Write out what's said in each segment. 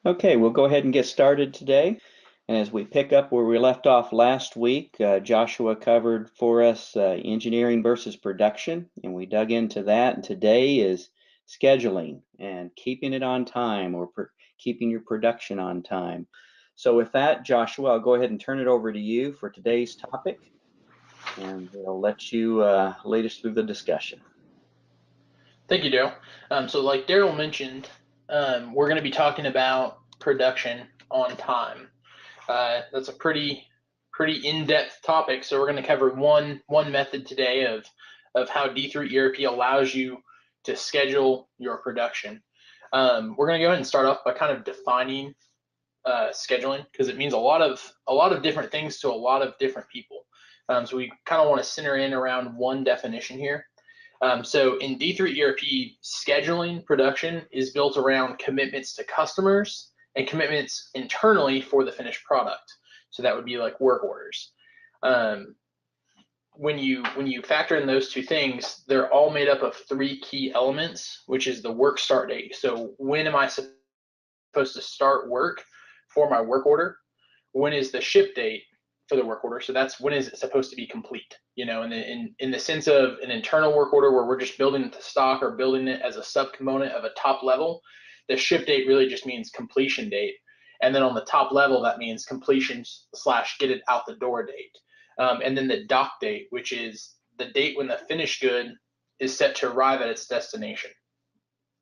Okay, we'll go ahead and get started today. And as we pick up where we left off last week, Joshua covered for us engineering versus production, and we dug into that. And today is scheduling and keeping it on time or keeping your production on time. So with that, Joshua, I'll go ahead and turn it over to you for today's topic, and we'll let you lead us through the discussion. Thank you, Daryl. So like Daryl mentioned, we're going to be talking about production on time. That's a pretty in-depth topic. So we're going to cover one method today of how D3 ERP allows you to schedule your production. We're going to go ahead and start off by kind of defining scheduling, because it means a lot of different things to a lot of different people. So we kind of want to center in around one definition here. So in D3 ERP, scheduling production is built around commitments to customers and commitments internally for the finished product. So that would be like work orders. When you factor in those two things, they're all made up of three key elements, which is the work start date. So when am I supposed to start work for my work order? When is the ship date for the work order? So that's when is it supposed to be complete? In the sense of an internal work order where we're just building it to stock or building it as a subcomponent of a top level, the ship date really just means completion date. And then on the top level, that means completion / get it out the door date. And then the dock date, which is the date when the finished good is set to arrive at its destination.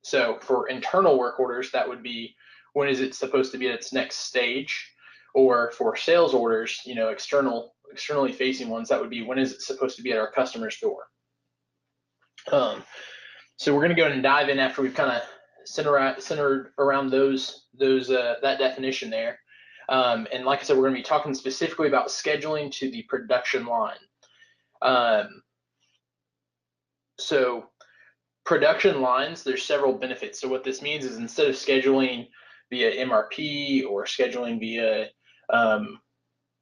So for internal work orders, that would be when is it supposed to be at its next stage? Or for sales orders, externally facing ones, that would be when is it supposed to be at our customer's door. So we're going to go ahead and dive in after we've kind of centered around that definition there. And like I said, we're going to be talking specifically about scheduling to the production line. So production lines, there's several benefits. So what this means is instead of scheduling via MRP or scheduling via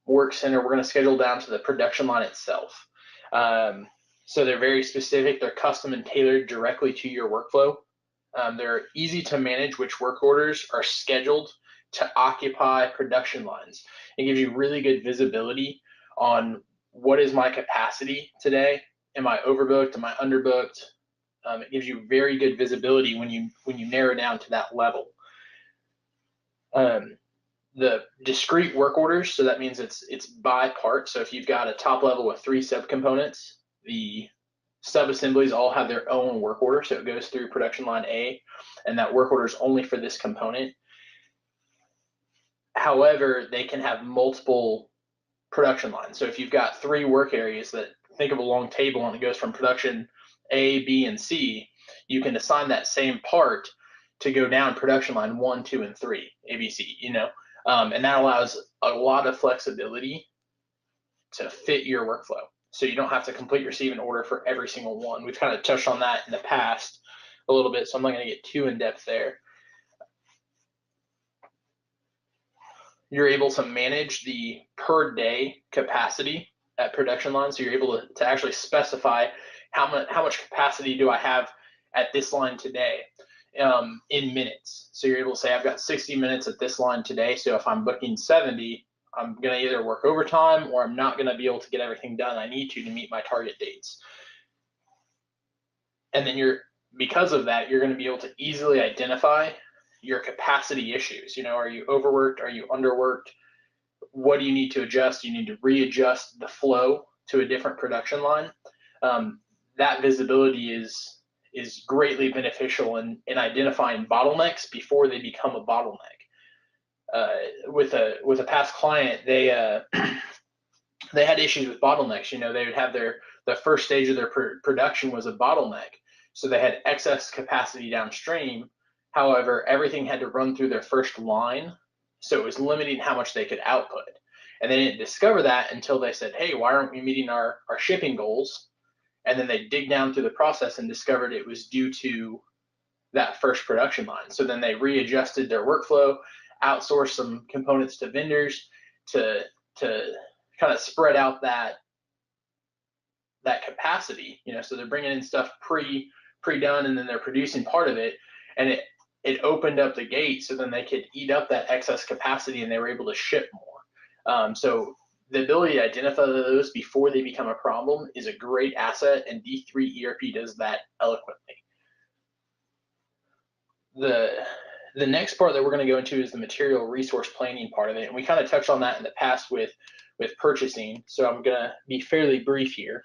work center, we're going to schedule down to the production line itself. So they're very specific. They're custom and tailored directly to your workflow. They're easy to manage which work orders are scheduled to occupy production lines. It gives you really good visibility on what is my capacity today. Am I overbooked? Am I underbooked? It gives you very good visibility when you narrow down to that level. The discrete work orders, so that means it's by part. So if you've got a top level with 3 subcomponents, the sub-assemblies all have their own work order. So it goes through production line A, and that work order is only for this component. However, they can have multiple production lines. So if you've got 3 work areas that think of a long table and it goes from production A, B, and C, you can assign that same part to go down production line 1, 2, and 3, A, B, C, and that allows a lot of flexibility to fit your workflow. So you don't have to complete receive an order for every single one. We've kind of touched on that in the past a little bit, so I'm not going to get too in depth there. You're able to manage the per day capacity at production line. So you're able to actually specify how much capacity do I have at this line today in minutes. So you're able to say I've got 60 minutes at this line today. So if I'm booking 70, I'm going to either work overtime or I'm not going to be able to get everything done I need to meet my target dates. And then because of that, you're going to be able to easily identify your capacity issues. Are you overworked? Are you underworked? What do you need to adjust? You need to readjust the flow to a different production line. That visibility is greatly beneficial in identifying bottlenecks before they become a bottleneck. With a past client, they had issues with bottlenecks. They would have the first stage of their production was a bottleneck, so they had excess capacity downstream. However, everything had to run through their first line, so it was limiting how much they could output. And they didn't discover that until they said, hey, why aren't we meeting our shipping goals? And then they dig down through the process and discovered it was due to that first production line. So then they readjusted their workflow, outsourced some components to vendors to kind of spread out that capacity. So they're bringing in stuff pre-done, and then they're producing part of it, and it opened up the gate so then they could eat up that excess capacity and they were able to ship more. So the ability to identify those before they become a problem is a great asset, and D3 ERP does that eloquently. The next part that we're going to go into is the material resource planning part of it, and we kind of touched on that in the past with purchasing, so I'm going to be fairly brief here.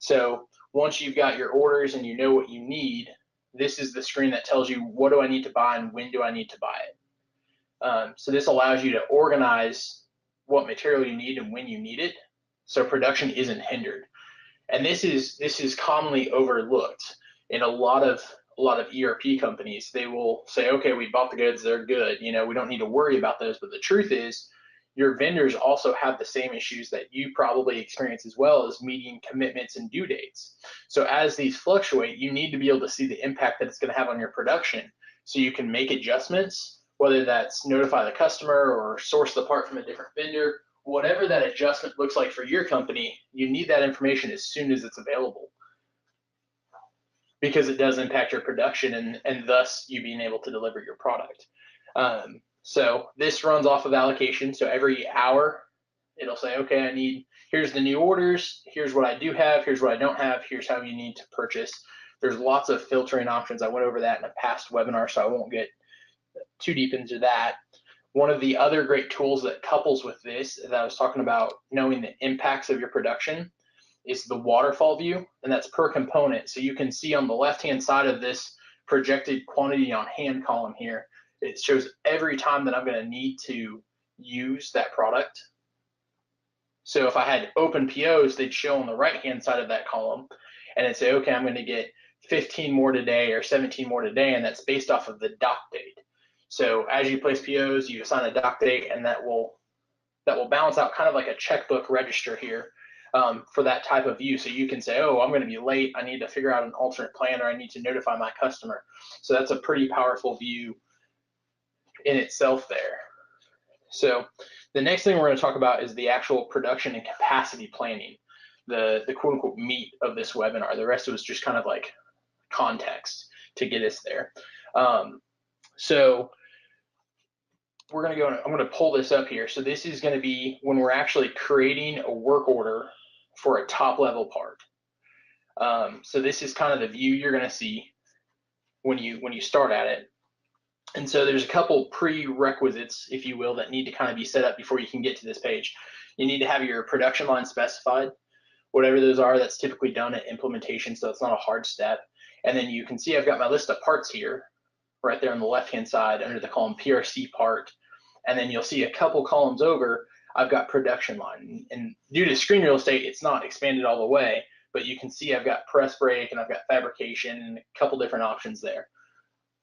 So once you've got your orders and you know what you need, this is the screen that tells you what do I need to buy and when do I need to buy it. So this allows you to organize what material you need and when you need it, so production isn't hindered. And this is commonly overlooked in a lot of ERP companies. They will say, okay, we bought the goods, they're good, we don't need to worry about those. But the truth is, your vendors also have the same issues that you probably experience, as well as meeting commitments and due dates. So as these fluctuate, you need to be able to see the impact that it's going to have on your production, so you can make adjustments, whether that's notify the customer or source the part from a different vendor. Whatever that adjustment looks like for your company, you need that information as soon as it's available, because it does impact your production and thus you being able to deliver your product. So this runs off of allocation. So every hour it'll say, okay, here's the new orders, here's what I do have, here's what I don't have, here's how you need to purchase. There's lots of filtering options. I went over that in a past webinar, so I won't get too deep into that. One of the other great tools that couples with this, that I was talking about, knowing the impacts of your production, is the Waterfall View, and that's per component. So you can see on the left-hand side of this projected quantity on hand column here, it shows every time that I'm going to need to use that product. So if I had open POs, they'd show on the right-hand side of that column, and it'd say, okay, I'm going to get 15 more today or 17 more today, and that's based off of the dock date. So as you place POs, you assign a dock date, and that will balance out kind of like a checkbook register here for that type of view. So you can say, oh, I'm going to be late, I need to figure out an alternate plan, or I need to notify my customer. So that's a pretty powerful view in itself there. So the next thing we're going to talk about is the actual production and capacity planning, the quote unquote meat of this webinar. The rest was just kind of like context to get us there. So we're going to go, I'm going to pull this up here. So this is going to be when we're actually creating a work order for a top level part. So this is kind of the view you're going to see when you start at it. And so there's a couple prerequisites, if you will, that need to kind of be set up before you can get to this page. You need to have your production line specified. Whatever those are, that's typically done at implementation, so it's not a hard step. And then you can see I've got my list of parts here, right there on the left-hand side under the column PRC part. And then you'll see a couple columns over, I've got production line. And due to screen real estate, it's not expanded all the way, but you can see I've got press brake and I've got fabrication and a couple different options there.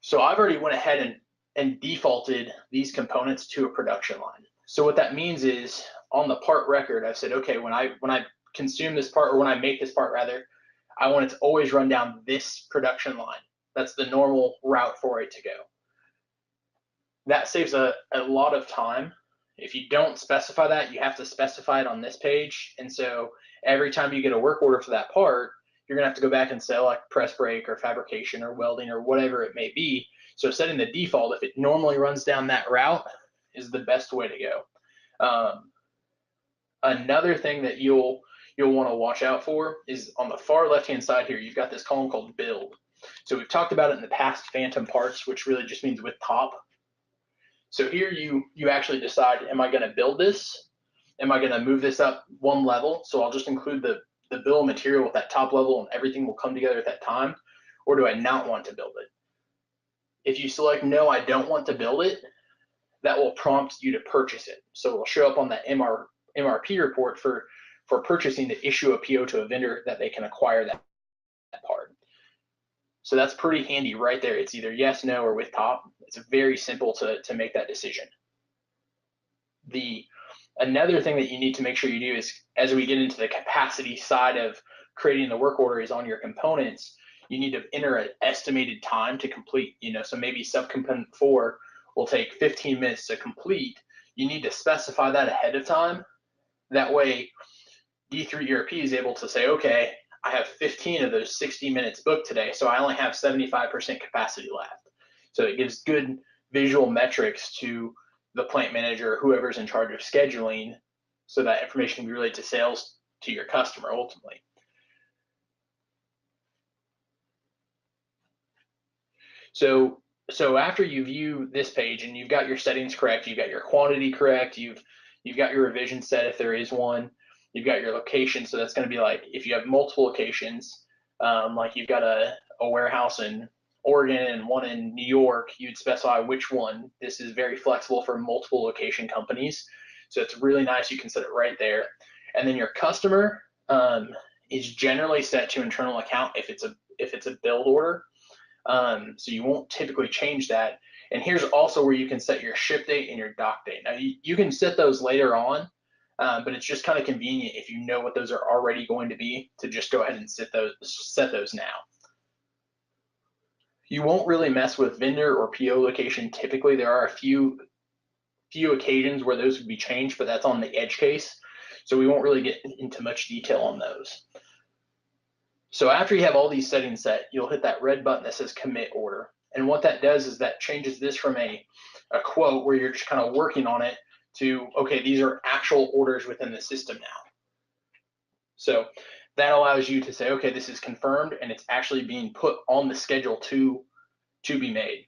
So I've already went ahead and defaulted these components to a production line. So what that means is on the part record, I've said, okay, when I consume this part, or when I make this part rather, I want it to always run down this production line. That's the normal route for it to go. That saves a lot of time. If you don't specify that, you have to specify it on this page. And so every time you get a work order for that part, you're gonna have to go back and select press brake or fabrication or welding or whatever it may be. So setting the default, if it normally runs down that route, is the best way to go. Another thing that you'll want to watch out for is on the far left-hand side here, you've got this column called build. So we've talked about it in the past, phantom parts, which really just means with top. So here you actually decide, am I going to build this? Am I going to move this up one level? So I'll just include the bill of material with that top level and everything will come together at that time, or do I not want to build it? If you select no, I don't want to build it, that will prompt you to purchase it. So it'll show up on that MRP report for purchasing to issue a PO to a vendor that they can acquire that part. So that's pretty handy right there. It's either yes, no, or with top. It's very simple to make that decision. Another thing that you need to make sure you do is, as we get into the capacity side of creating the work order, is on your components, you need to enter an estimated time to complete. So maybe subcomponent 4 will take 15 minutes to complete. You need to specify that ahead of time. That way, D3 ERP is able to say, okay, I have 15 of those 60 minutes booked today, so I only have 75% capacity left. So it gives good visual metrics to the plant manager, or whoever's in charge of scheduling, so that information can be relayed to sales to your customer ultimately. So after you view this page and you've got your settings correct, you've got your quantity correct, you've got your revision set if there is one, you've got your location. So that's going to be like if you have multiple locations, like you've got a warehouse in Oregon and one in New York, you'd specify which one. This is very flexible for multiple location companies. So it's really nice. You can set it right there. And then your customer is generally set to internal account if it's a build order. So you won't typically change that. And here's also where you can set your ship date and your dock date. Now you can set those later on, but it's just kind of convenient if you know what those are already going to be to just go ahead and set those now. You won't really mess with vendor or PO location. Typically, there are a few occasions where those would be changed, but that's on the edge case. So we won't really get into much detail on those. So after you have all these settings set, you'll hit that red button that says commit order. And what that does is that changes this from a quote where you're just kind of working on it to, okay, these are actual orders within the system now. So that allows you to say, okay, this is confirmed and it's actually being put on the schedule to be made.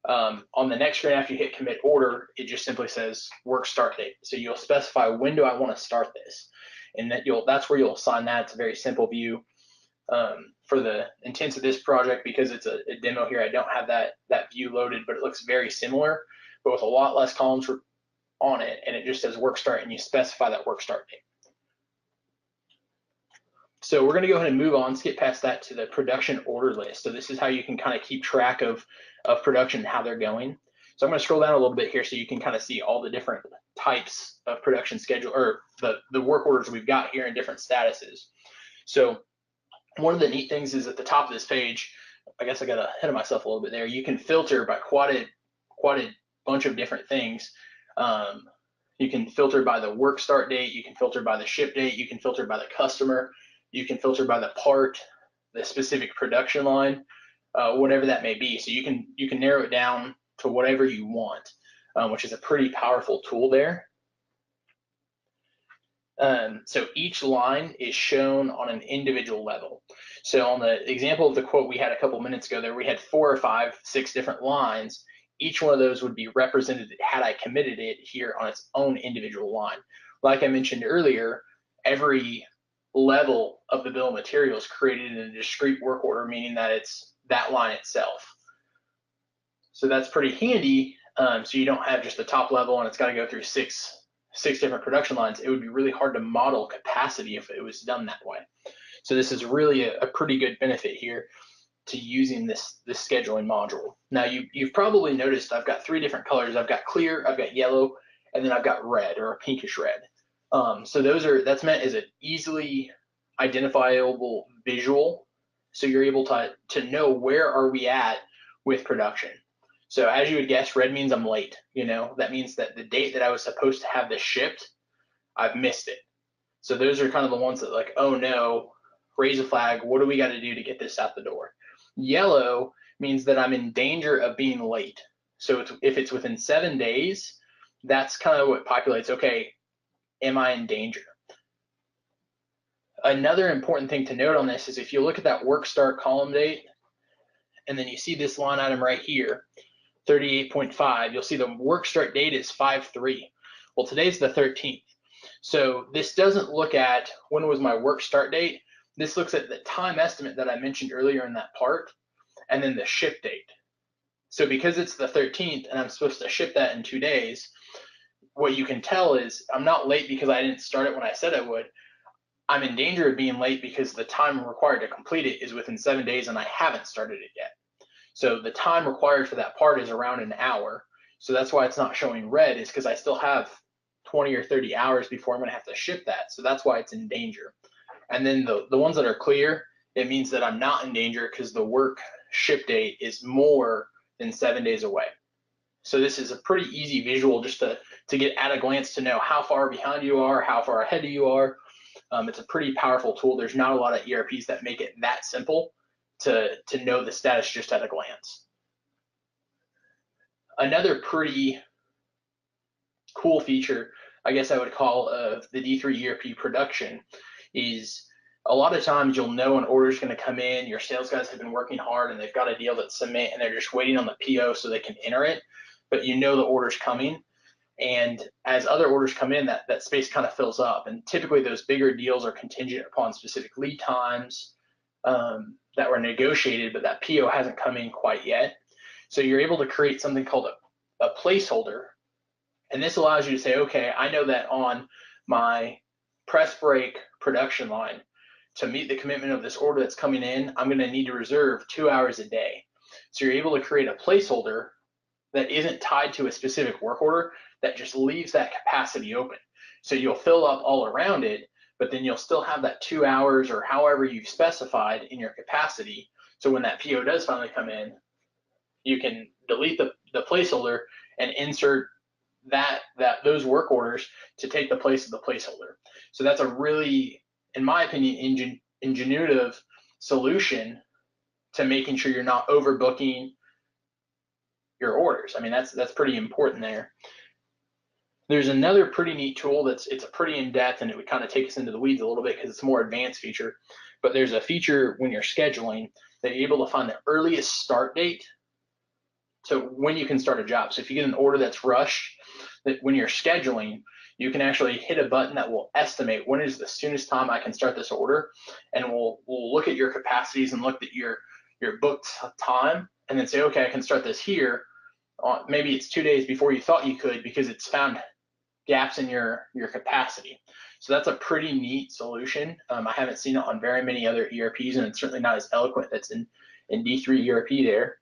On the next screen, after you hit commit order, it just simply says work start date. So you'll specify, when do I want to start this? And that's where you'll assign that. It's a very simple view. For the intents of this project, because it's a demo here, I don't have that view loaded, but it looks very similar, but with a lot less columns on it, and it just says work start, and you specify that work start date. So we're going to go ahead and move on, skip past that to the production order list. So this is how you can kind of keep track of production and how they're going. So I'm going to scroll down a little bit here so you can kind of see all the different types of production schedule, or the work orders we've got here in different statuses. So one of the neat things is at the top of this page, I guess I got ahead of myself a little bit there. You can filter by quite a bunch of different things. You can filter by the work start date. You can filter by the ship date. You can filter by the customer. You can filter by the part, the specific production line, whatever that may be. So you can narrow it down to whatever you want, which is a pretty powerful tool there. So each line is shown on an individual level. So on the example of the quote we had a couple minutes ago there, we had 4 or 5, 6 different lines. Each one of those would be represented had I committed it here on its own individual line. Like I mentioned earlier, every level of the bill of materials created in a discrete work order, meaning that it's that line itself. So that's pretty handy. So you don't have just the top level and it's got to go through six different production lines. It would be really hard to model capacity if it was done that way. So this is really a pretty good benefit here to using this scheduling module. Now you've probably noticed I've got 3 different colors. I've got clear, I've got yellow, and then I've got red, or a pinkish red. So that's meant as an easily identifiable visual. So you're able to know where are we at with production. So as you would guess, red means I'm late. That means that the date that I was supposed to have this shipped, I've missed it. So those are kind of the ones that, like, oh no, raise a flag. What do we got to do to get this out the door? Yellow means that I'm in danger of being late. So if it's within 7 days, that's kind of what populates, okay, am I in danger? Another important thing to note on this is if you look at that work start column date, and then you see this line item right here, 38.5, you'll see the work start date is 5/3. Well, today's the 13th. So this doesn't look at when was my work start date. This looks at the time estimate that I mentioned earlier in that part, and then the ship date. So because it's the 13th and I'm supposed to ship that in 2 days, what you can tell is I'm not late because I didn't start it when I said I would. I'm in danger of being late because the time required to complete it is within 7 days and I haven't started it yet. So the time required for that part is around an hour. So that's why it's not showing red, is because I still have 20 or 30 hours before I'm going to have to ship that. So that's why it's in danger. And then the ones that are clear, it means that I'm not in danger because the work ship date is more than 7 days away. So this is a pretty easy visual just to get at a glance to know how far behind you are, how far ahead you are. It's a pretty powerful tool. There's not a lot of ERPs that make it that simple to know the status just at a glance. Another pretty cool feature, I guess I would call, of the D3 ERP production is a lot of times you'll know an order is going to come in, your sales guys have been working hard and they've got a deal that's submit and they're just waiting on the PO so they can enter it, but you know the order's coming. And as other orders come in, that space kind of fills up. And typically those bigger deals are contingent upon specific lead times that were negotiated, but that PO hasn't come in quite yet. So you're able to create something called a placeholder. And this allows you to say, okay, I know that on my press brake production line, to meet the commitment of this order that's coming in, I'm going to need to reserve 2 hours a day. So you're able to create a placeholder that isn't tied to a specific work order, that just leaves that capacity open. So you'll fill up all around it, but then you'll still have that 2 hours or however you've specified in your capacity. So when that PO does finally come in, you can delete the placeholder and insert those work orders to take the place of the placeholder. So that's a really, in my opinion, ingenuitive solution to making sure you're not overbooking your orders. I mean, that's pretty important there. There's another pretty neat tool it's a pretty in-depth, and it would kind of take us into the weeds a little bit because it's a more advanced feature, but there's a feature when you're scheduling that you're able to find the earliest start date to when you can start a job. So if you get an order that's rushed, that when you're scheduling, you can actually hit a button that will estimate when is the soonest time I can start this order, and we'll look at your capacities and look at your booked time, and then say, okay, I can start this here. Maybe it's 2 days before you thought you could because it's found gaps in your capacity. So that's a pretty neat solution. I haven't seen it on very many other ERPs, and it's certainly not as eloquent that's in D3 ERP there.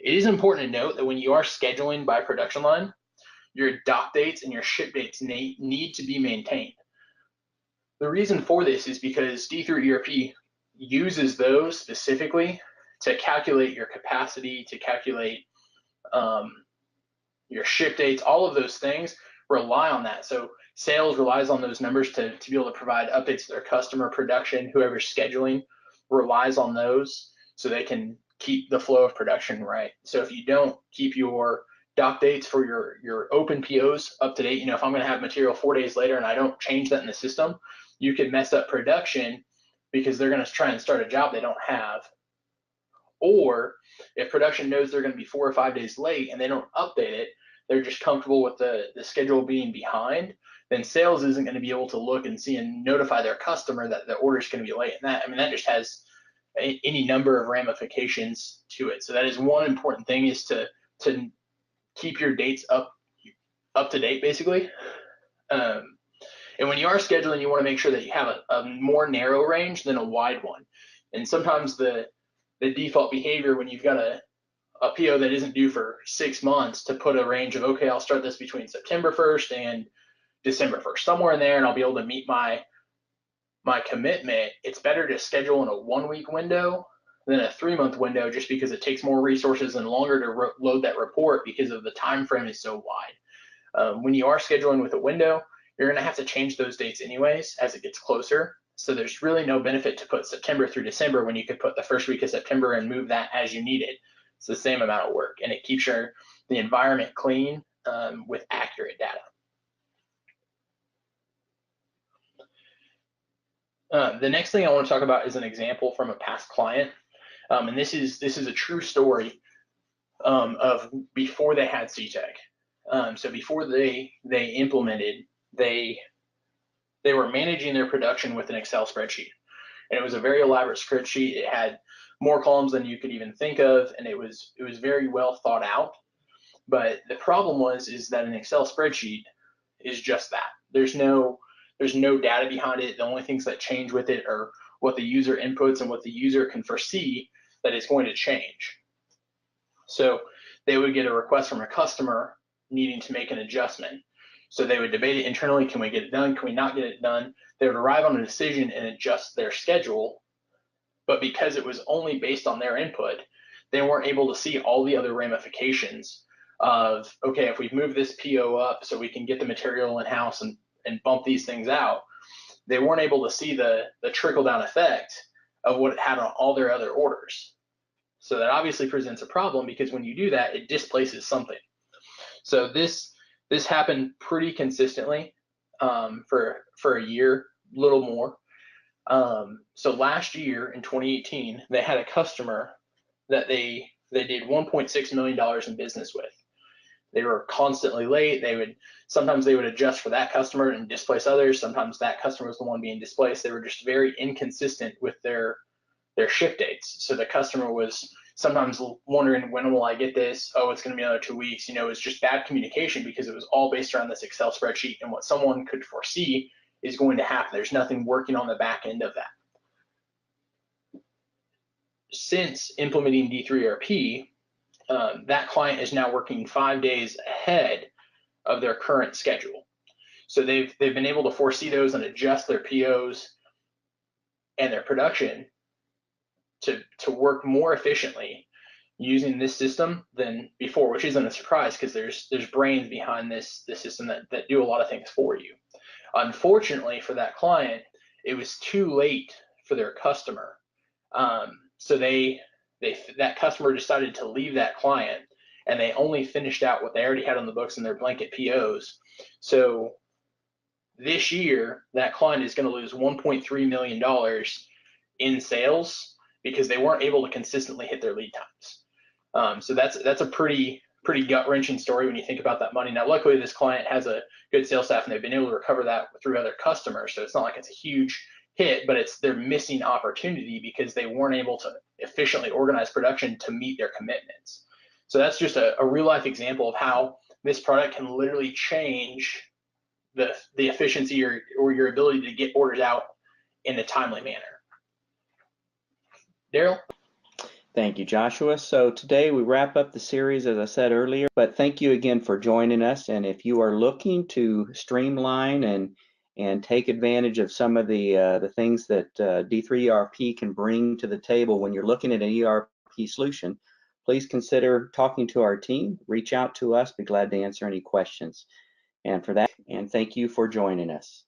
It is important to note that when you are scheduling by production line, your dock dates and your ship dates need to be maintained. The reason for this is because D3 ERP uses those specifically to calculate your capacity, to calculate your ship dates. All of those things rely on that. So sales relies on those numbers to be able to provide updates to their customer. Production, whoever's scheduling, relies on those so they can keep the flow of production right. So if you don't keep your dock dates for your open POs up to date, if I'm going to have material 4 days later and I don't change that in the system, you could mess up production because they're going to try and start a job they don't have. Or if production knows they're going to be 4 or 5 days late and they don't update it, they're just comfortable with the schedule being behind, then sales isn't going to be able to look and see and notify their customer that the order is going to be late. And that just has any number of ramifications to it. So that is one important thing, is to keep your dates up to date, basically. And when you are scheduling, you want to make sure that you have a more narrow range than a wide one. And sometimes the default behavior when you've got a PO that isn't due for 6 months to put a range of, okay, I'll start this between September 1st and December 1st, somewhere in there, and I'll be able to meet my commitment. It's better to schedule in a 1 week window than a 3-month window, just because it takes more resources and longer to load that report because of the time frame is so wide. When you are scheduling with a window, you're going to have to change those dates anyways as it gets closer. So there's really no benefit to put September through December when you could put the first week of September and move that as you need it. It's the same amount of work, and it keeps the environment clean with accurate data. The next thing I want to talk about is an example from a past client, and this is a true story of before they had CTEC. So before they implemented, they were managing their production with an Excel spreadsheet, and it was a very elaborate spreadsheet. It had more columns than you could even think of, and it was very well thought out. But the problem is that an Excel spreadsheet is just that. There's no data behind it. The only things that change with it are what the user inputs and what the user can foresee that it's going to change. So they would get a request from a customer needing to make an adjustment. So they would debate it internally. Can we get it done? Can we not get it done? They would arrive on a decision and adjust their schedule. But because it was only based on their input, they weren't able to see all the other ramifications of, okay, if we move this PO up so we can get the material in-house and bump these things out, they weren't able to see the trickle-down effect of what it had on all their other orders. So that obviously presents a problem, because when you do that, it displaces something. So this happened pretty consistently for a year, a little more. So last year in 2018, they had a customer that they did $1.6 million in business with. They were constantly late. Sometimes they would adjust for that customer and displace others. Sometimes that customer was the one being displaced. They were just very inconsistent with their ship dates. So the customer was sometimes wondering, when will I get this? Oh, it's going to be another 2 weeks. You know, it's just bad communication, because it was all based around this Excel spreadsheet and what someone could foresee is going to happen. There's nothing working on the back end of that. Since implementing D3 ERP, that client is now working 5 days ahead of their current schedule. So they've been able to foresee those and adjust their POs and their production to work more efficiently using this system than before, which isn't a surprise, because there's brains behind this system that do a lot of things for you. Unfortunately for that client, it was too late for their customer. So that customer decided to leave that client, and they only finished out what they already had on the books in their blanket POs. So this year, that client is going to lose $1.3 million in sales because they weren't able to consistently hit their lead times. So that's a pretty gut-wrenching story when you think about that money. Now, luckily, this client has a good sales staff, and they've been able to recover that through other customers. So it's not like it's a huge hit, but they're missing opportunity because they weren't able to efficiently organize production to meet their commitments. So that's just a real-life example of how this product can literally change the efficiency or your ability to get orders out in a timely manner. Daryl? Thank you, Joshua. So today we wrap up the series, as I said earlier, but thank you again for joining us. And if you are looking to streamline and take advantage of some of the things that D3 ERP can bring to the table when you're looking at an ERP solution, please consider talking to our team. Reach out to us. Be glad to answer any questions. And for that, and thank you for joining us.